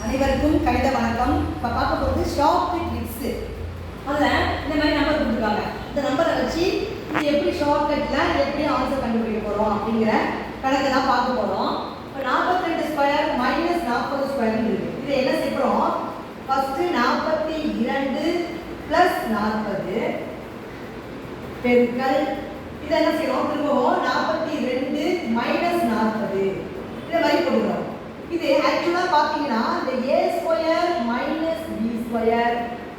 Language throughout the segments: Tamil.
அனைவருக்கும் கணித வணக்கம். இப்போ பார்க்க போகிறது ஷார்ட் ட்ரிக்ஸ். அதில் இந்த மாதிரி நம்பர் கொடுத்துருக்காங்க. இந்த நம்பரை வச்சு இது எப்படி ஷார்ட்கட்டில் எப்படி ஆன்சர் கண்டுபிடிக்க போகிறோம் அப்படிங்கிற கணக்கு தான் பார்க்க போகிறோம். இப்போ 42 ஸ்கொயர் மைனஸ் 40 ஸ்கொயர்னு இருக்குது. இதை என்ன செய்கிறோம்? ஃபஸ்ட்டு 42 ப்ளஸ் 40 பெருக்கல் இதை என்ன செய்யணும்? திரும்பவும் 42 மைனஸ் 40 இதை மாதிரி போடுகிறோம். இது ஆக்சுவலாக பார்த்தீங்கன்னா இந்த A square minus B square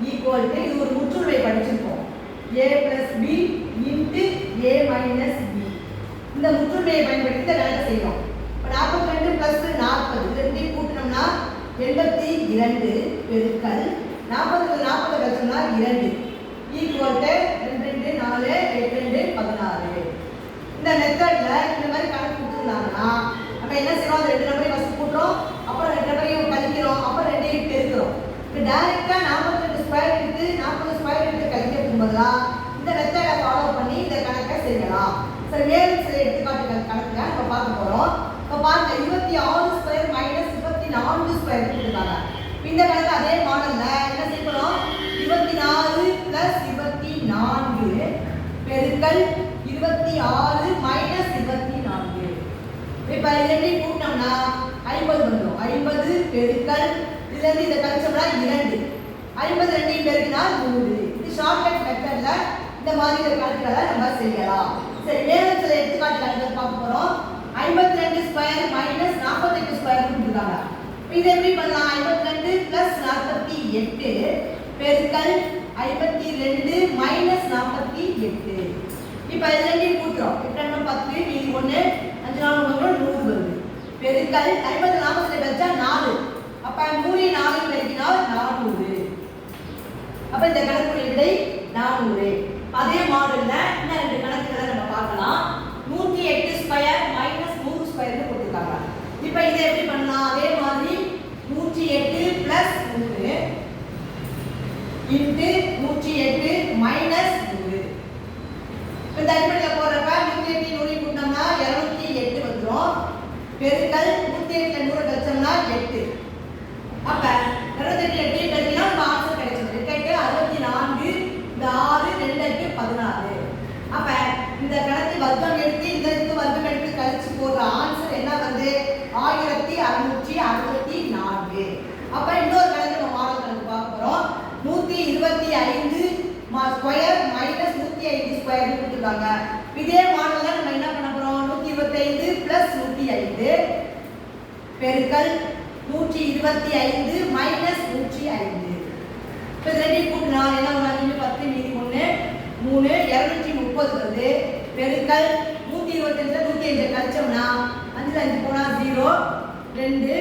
equal to இது ஒரு முற்றுமை படிச்சிருக்கோம். A plus B into A minus B. இந்த முற்றுமையை பயன்படுத்தி இந்த கணக்கை செய்யணும். இப்போ 42 ப்ளஸ் 40 இது ரெண்டையும் கூட்டினோம்னா 82 பெருக்கல் 40 40 கழிச்சோம்னா 2 ஈக்குவல் டு 2 4 8 16. இந்த மெத்தடில் இந்த மாதிரி கணக்கு கொடுத்துருந்தாங்கன்னா நம்ம என்ன செய்யறோம்? அந்த ரெண்டு நம்பரையும் ஃபர்ஸ்ட் கூட்டுறோம், அப்புறம் ரெண்டு நம்பரையும் கழிக்கிறோம், அப்புறம் ரெண்டையும் பெருக்கிறோம். இப்போ டைரக்டா 42 ஸ்கொயர் எடுத்து 40 ஸ்கொயர் எடுத்து கழிக்கிறதுக்கு பதிலாக இந்த மெத்தடை ஃபாலோ பண்ணி இந்த கணக்கை செய்யலாம். சரி, மேலும் சில எடுத்துக்காட்டுகள் கணக்குல நம்ம பார்க்க போறோம். இப்போ பாருங்க, 26 ஸ்கொயர் மைனஸ் 24 ஸ்கொயர் கொடுத்துருக்காங்க. இந்த கணக்கு அதே மாடல்ல என்ன செய்யணும்? 24 பிளஸ் 24 பெருக்கல் 26 மைனஸ் 24. இப்போ இதை கூட்டினோம்னா 50 வந்துடும். 50 பெருக்கல் இதுலேருந்து இதை கழிச்சோம்னா 2. 50 ரெண்டையும் பெருக்கினா 100. இது ஷார்ட்கட் மெத்தட்ல இந்த மாதிரி கணக்குகளை நம்ம செய்யலாம். சரி, மேலும் சில எடுத்துக்காட்டு கணக்குகள் பார்க்க போகிறோம். 52 ஸ்கொயர் மைனஸ் 48 ஸ்கொயர் கொடுத்துருக்காங்க. இதை எப்படி பண்ணலாம்? 52 பிளஸ் 48 பெருக்கல் 52 மைனஸ் 48. இப்போ இது ரெண்டையும் கூட்டுறோம். 8 10 மீதி 1 5 4 100 வருது. பெருக்கல் 50 40 கழிச்சா 4. அப்ப 100 4 பெருக்கினால் 400. அப்ப இந்த கணக்குடைய விடை 400. அதே மாடல்ல இன்னும் ரெண்டு கணக்குகளை நம்ம பார்க்கலாம். 108 ஸ்கொயர் மைனஸ் 100 ஸ்கொயர்னு கொடுத்துருக்காங்க. இப்போ இதை எப்படி பண்ணலாம்? அதே மாதிரி 108 பிளஸ் 100 இன்ட்டு 108 மைனஸ் 100. இந்த அடிப்படையில் போடுறப்ப 108 100 கூட்டினோம்னா 208 வந்துடும். பெருக்கல் 108 100 கழிச்சோம்னா 8. அப்ப 208 8 பெருக்கினா நம்ம ஆன்சர் கிடைச்சிடும். 8 64 இந்த 6 2 16. அப்ப இந்த கணக்கு வர்க்கம் எடுத்து இந்த இதுக்கு வர்க்கம் எடுத்து கழிச்சு போடுற ஆன்சர் என்ன வந்து 1664. அப்ப இன்னொரு கணக்கு நம்ம மாடல் கணக்கு பார்க்க போறோம். 125 ஸ்கொயர் மைனஸ் 105 ஸ்கொயர் கொடுத்துருக்காங்க. இதே மாடல்ல நம்ம என்ன பண்ண போறோம்? 125 பிளஸ் 105 பெருக்கல் 125 மைனஸ் 105. இப்போ ரெண்டையும் கூட்டினா என்ன வரும்? 10 மீதி 1 3 230 வருது. பெருக்கல் 125 105 கழிச்சோம்னா 5 5 போனா 0 2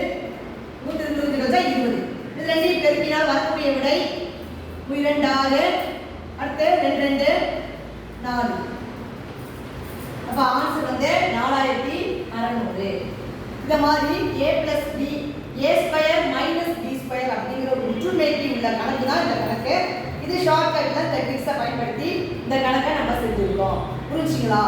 120 கழிச்சா 20. இது ரெண்டையும் பெருக்கினால் வரக்கூடிய விடை 2 அடுத்து 2 2 4. அப்ப ஆன்சர் வந்து 4600. இந்த மாதிரி a plus b a square minus b square அப்படிங்கிற ஒரு ஒற்றுமைக்கு உள்ள கணக்கு தான் இந்த கணக்கு. இது ஷார்ட்கட்ல இந்த ட்ரிக்ஸை பயன்படுத்தி இந்த கணக்கை நம்ம செஞ்சிருக்கோம். புரிஞ்சுங்களா?